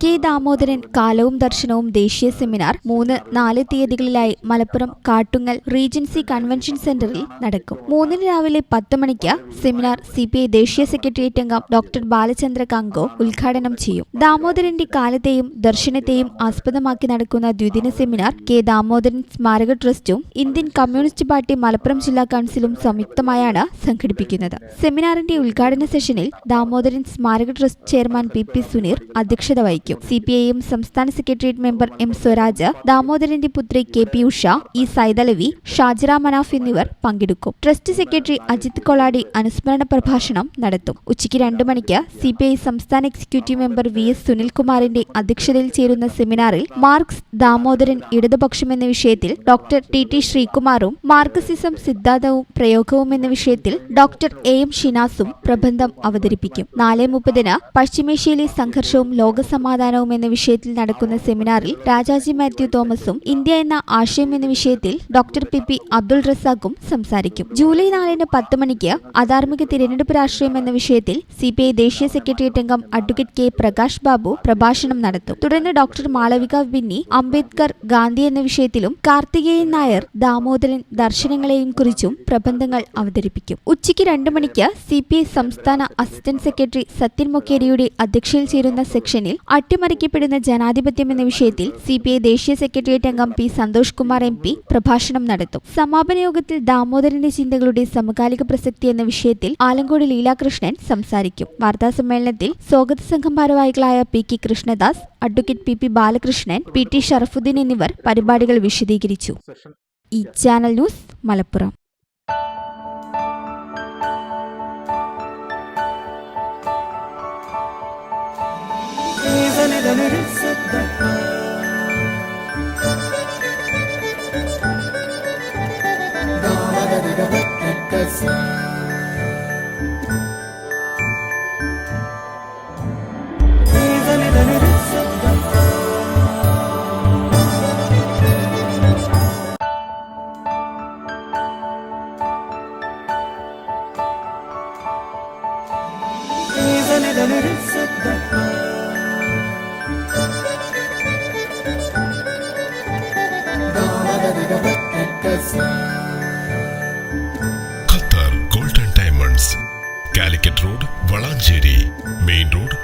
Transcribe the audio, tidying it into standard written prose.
K Damodaran കാലവും ദർശനവും ദേശീയ സെമിനാർ 3-4 തീയതികളിലായി മലപ്പുറം കാട്ടുങ്ങൽ റീജൻസി കൺവെൻഷൻ സെന്ററിൽ നടക്കും. 3 രാവിലെ 10 മണിക്ക് സെമിനാർ CPI ദേശീയ സെക്രട്ടേറിയറ്റ് അംഗം ഡോക്ടർ ബാലചന്ദ്ര കങ്കോ ഉദ്ഘാടനം ചെയ്യും. ദാമോദരന്റെ കാലത്തെയും ദർശനത്തെയും ആസ്പദമാക്കി നടക്കുന്ന ദ്വിദിന സെമിനാർ കെ ദാമോദരൻ സ്മാരക ട്രസ്റ്റും ഇന്ത്യൻ കമ്മ്യൂണിസ്റ്റ് പാർട്ടി മലപ്പുറം ജില്ലാ കൗൺസിലും സംയുക്തമായാണ് സംഘടിപ്പിക്കുന്നത്. സെമിനാറിന്റെ ഉദ്ഘാടന സെഷനിൽ ദാമോദരൻ സ്മാരക ട്രസ്റ്റ് ചെയർമാൻ PP സുനീർ അധ്യക്ഷത വഹിക്കും. CPIM സംസ്ഥാന സെക്രട്ടേറിയറ്റ് മെമ്പർ M സ്വരാജ്, ദാമോദരന്റെ പുത്രി KP ഉഷ, E സൈതലവി, ഷാജിറ മനാഫ് എന്നിവർ പങ്കെടുക്കും. ട്രസ്റ്റ് സെക്രട്ടറി അജിത് കൊളാടി അനുസ്മരണ പ്രഭാഷണം നടത്തും. ഉച്ചയ്ക്ക് 2 മണിക്ക് CPI സംസ്ഥാന എക്സിക്യൂട്ടീവ് മെമ്പർ VS സുനിൽകുമാറിന്റെ അധ്യക്ഷതയിൽ ചേരുന്ന സെമിനാറിൽ മാർക്സ്, ദാമോദരൻ, ഇടതുപക്ഷം എന്ന വിഷയത്തിൽ ഡോക്ടർ TT ശ്രീകുമാറും മാർക്സിസം സിദ്ധാന്തവും പ്രയോഗവും എന്ന വിഷയത്തിൽ ഡോക്ടർ AM ഷിനാസും പ്രബന്ധം അവതരിപ്പിക്കും. 4:30 പശ്ചിമേഷ്യയിലെ സംഘർഷവും ലോകസമാധാനവും എന്ന വിഷയത്തിൽ നടക്കുന്ന സെമിനാറിൽ രാജാജി മാത്യു തോമസും ഇന്ത്യ എന്ന ആശയം എന്ന വിഷയത്തിൽ ഡോക്ടർ PP അബ്ദുൾ റസാഖും സംസാരിക്കും. ജൂലൈ 4 10 മണിക്ക് അധാർമിക തിരഞ്ഞെടുപ്പ് രാഷ്ട്രീയം എന്ന വിഷയത്തിൽ CPI ദേശീയ സെക്രട്ടേറിയറ്റ് അംഗം അഡ്വക്കേറ്റ് K പ്രകാശ് ബാബു പ്രഭാഷണം നടത്തും. തുടർന്ന് ഡോക്ടർ മാളവിക ബിന്നി അംബേദ്കർ, ഗാന്ധി എന്ന വിഷയത്തിലും കാർത്തികേയൻ നായർ, ദാമോദരൻ ദർശനങ്ങളെയും കുറിച്ചും പ്രബന്ധങ്ങൾ അവതരിപ്പിക്കും. ഉച്ചയ്ക്ക് 2 മണിക്ക് CPI സംസ്ഥാന അസിസ്റ്റന്റ് സെക്രട്ടറി സത്യൻ മൊക്കേരിയുടെ അധ്യക്ഷതയിൽ ചേരുന്ന സെക്ഷനിൽ അട്ടിമറിക്കപ്പെടുന്ന ജനാധിപത്യം എന്ന വിഷയത്തിൽ CPI ദേശീയ സെക്രട്ടേറിയറ്റ് അംഗം P സന്തോഷ് കുമാർ MP പ്രഭാഷണം നടത്തും. സമാപന യോഗത്തിൽ ദാമോദരന്റെ ചിന്തകളുടെ സമകാലിക പ്രസക്തി എന്ന വിഷയത്തിൽ ആലങ്കോട് ലീലാകൃഷ്ണൻ സംസാരിക്കും. വാർത്താ സമ്മേളനത്തിൽ സ്വാഗത സംഘം ഭാരവാഹികളായ PK Krishnadas, advocate PP Balakrishnan, PT Sharafuddin എന്നിവർ പരിപാടികൾ വിശദീകരിച്ചു. ഈ channel news Malappuram. Qatar golden diamonds, Calicut road, Valanchery main road.